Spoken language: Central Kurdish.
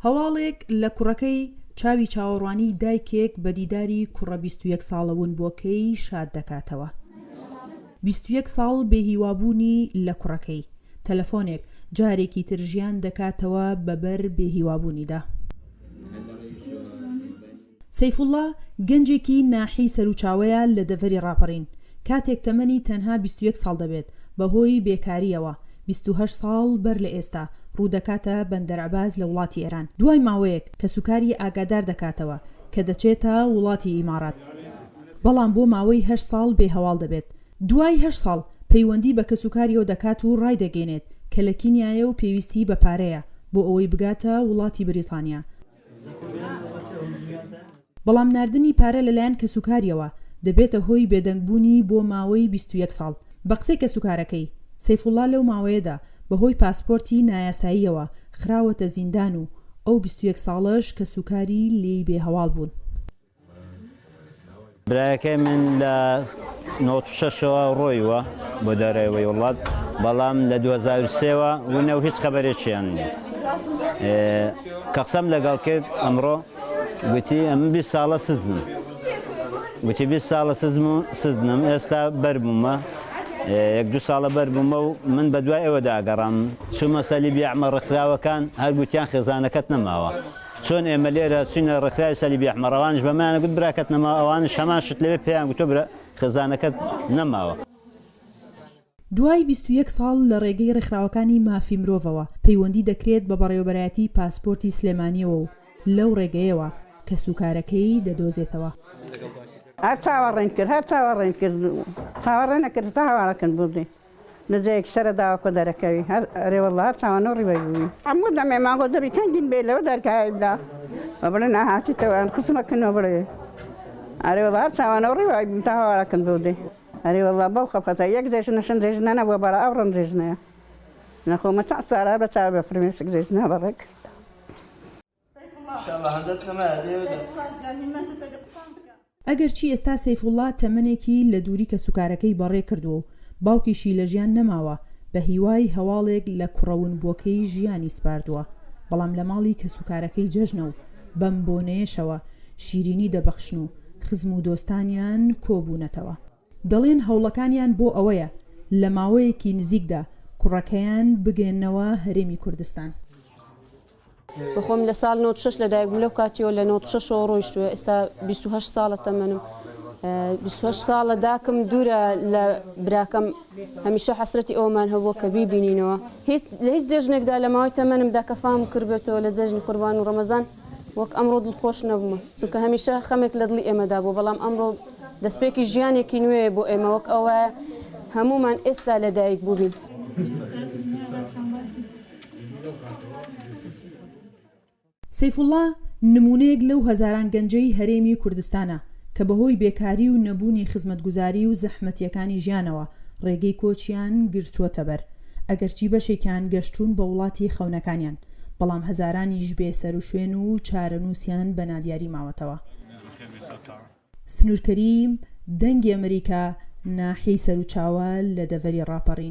هەواڵێک لە کوڕەکەی چاوی چاوەڕوانی دایکێک بە دیداری کوڕە 21 ساڵەون بۆکەی شاد دەکاتەوە. 21 ساڵ بێهیوابوونی لە کوڕەکەی تەلەفۆنێک جارێکی تر ژیان دەکاتەوە بەبەر بێهیوابوونیدا. سەیفوڵڵا گەنجێکی ناحی سەرچاوەیە لە دەڤەری ڕاپەڕین. کاتێک تەمەنی تەنها 21 ساڵ دەبێت بەهۆی بێکاریەوە. 28 ساڵ بەر لە ئێستا ڕوودەکاتە بەندەرعەباس لە وڵاتی ئێران دوای ماوەیەک کە سوکاری ئاگادار دەکاتەوە کە دەچێتە وڵاتی ئیمارات. بەڵام بۆ ماوەی 8 ساڵ بێهەواڵ دەبێت. دوای 8 ساڵ پەیوەندی بە کەسوکاریەوە دەکات و ڕای دەگەێنێت کە لە کینیایە و پێویستی بە پارەیە بۆ ئەوەی بگاتە وڵاتی بریتانیا. بەڵام ناردنی پارە لەلایەن کەسوکاریەوە دەبێتە هۆی بێدەنگبوونی بۆ ماوەی 21 ساڵ. بە قسەی کەسوکارەکەی سەیفوڵڵا لەو ماوەیەدا بەهۆی پاسپۆرتی نایاساییەوە خراوەتە زیندان و ئەو 21 ساڵش کەسوکاری لێی بێهەواڵ بوون. برایەکەی من لە 96ەوە ڕۆیوە بۆ دەرەوەی وڵات بەڵام لە 2003ەوە وونە و هیچ خەبەرێکیان نییە. کە قسەم لەگەڵ کرد ئەمڕۆ گوتی ئەمە 20 ساڵە سزنم. گوتی 20 ساڵە سزنم ئێستا بەربوومە 1-2 ساڵە بەربوومە و من بە دوای ئەوە داگەڕام چوومە سەلیبی ئەحمەر ڕێکخراوەکان هەر گوتیان خێزانەکەت نەماوە. چۆن ئێمە لێرە چوینە ڕێکخراوی سەلیبی ئەحمەرەوانش بەمانە گوت براکەت نەما ئەوانش هەمان شت لەوێ پێیان گوتۆ برا خێزانەکەت نەماوە. دوای 21 ساڵ لە ڕێگەی ڕێکخراوەکانی مافی مرۆڤەوە پەیوەندی دەکرێت بە بەڕێوەبەرایەتی پاسپۆرتی سلێمانیەوە و لەو ڕێگەیەوە کە سوکارەکەی دەدۆزێتەوە. هەر چاوەڕێن کرد هەر چاوەڕێن کرد چاوەڕێ نەکرد تا هەواڵەکەن بودێ نزەیەکی سەرە داوا کۆ دەرەکەوی هەر ڕێوەڵڵا هەر چاوانەوە ڕیوەبووی هەموو دەمێ ماگۆ دەبی کەنگین بێ لەوە دەرکایدا بڵێ ناهاتیتەوە خسمەکەنەوە بڵێ ئەرێوەڵڵا هەر چاوانەوە ڕیوای بووین تا هەواڵەکەن بودێ ئەرێوەڵڵا بەو خەفەتە یەک جێژنە شەن جێژنە نەبووە بەڵا ئەو ڕەن جێژنەیە نەخۆمە چەند سارا بە چاو بە فرمێسک جێژنە بەڕێک ئەگەرچی ئێستا سەیفوڵڵا تەمەنێکی لە دووری کە سوکارەکەی بەڕێ کردووە و باوکیشی لە ژیان نەماوە بە هیوای هەواڵێک لە کوڕەون بۆکەی ژیانی سپاردووە بەڵام لە ماڵی کە سوکارەکەی جەژنە و بەم بۆنەیەشەوە شیرینی دەبەخشن و خزم و دۆستانیان کۆبوونەتەوە. دەڵێن هەوڵەکانیان بۆ ئەوەیە لە ماوەیەکی نزیکدا کوڕەکەیان بگەێنەوە هەرێمی کوردستان. بخۆم لە ساڵ 96 لەدایک بوو لەو کاتیەوە لە 96 ڕۆیشتووە ئێستا 28 ساڵە تەمەنم 28 ساڵە داکەم دوورە لە براکەم هەمیشە حەسرەتی ئەومان هەبووە کە بیبینینەوە لە هیچ جێژنێکدا لە ماوەی تەمەنمدا کە فام کردبێتەوە لە جێژنی قوربان و ڕەمەزان وەک ئەمڕۆ دڵخۆش نەبوومە چونکە هەمیشە خەمێک لە دڵی ئێمەدا بوو بەڵام ئەمڕۆ دەستپێکی ژیانێکی نوێ بۆ ئێمە وەک ئەوە هەمومان ئێستا لەدایک بووبین. سەیفوڵڵا نمونەیەک لەو هەزاران گەنجەی هەرێمی کوردستانە کە بەهۆی بێکاری و نەبوونی خزمەتگوزاری و زەحمەتیەکانی ژیانەوە ڕێگەی کۆچیان گرچووەتە بەر ئەگەرچی بەشێکیان گەشتون بە وڵاتی خەونەکانیان بەڵام هەزارانیش بێسەر و شوێن و چارەنووسیان بە نادیاری ماوەتەوە. سنوورکەریم دەنگی ئەمریکا ناحی سەرچاوە لە دەڤەری ڕاپەڕین.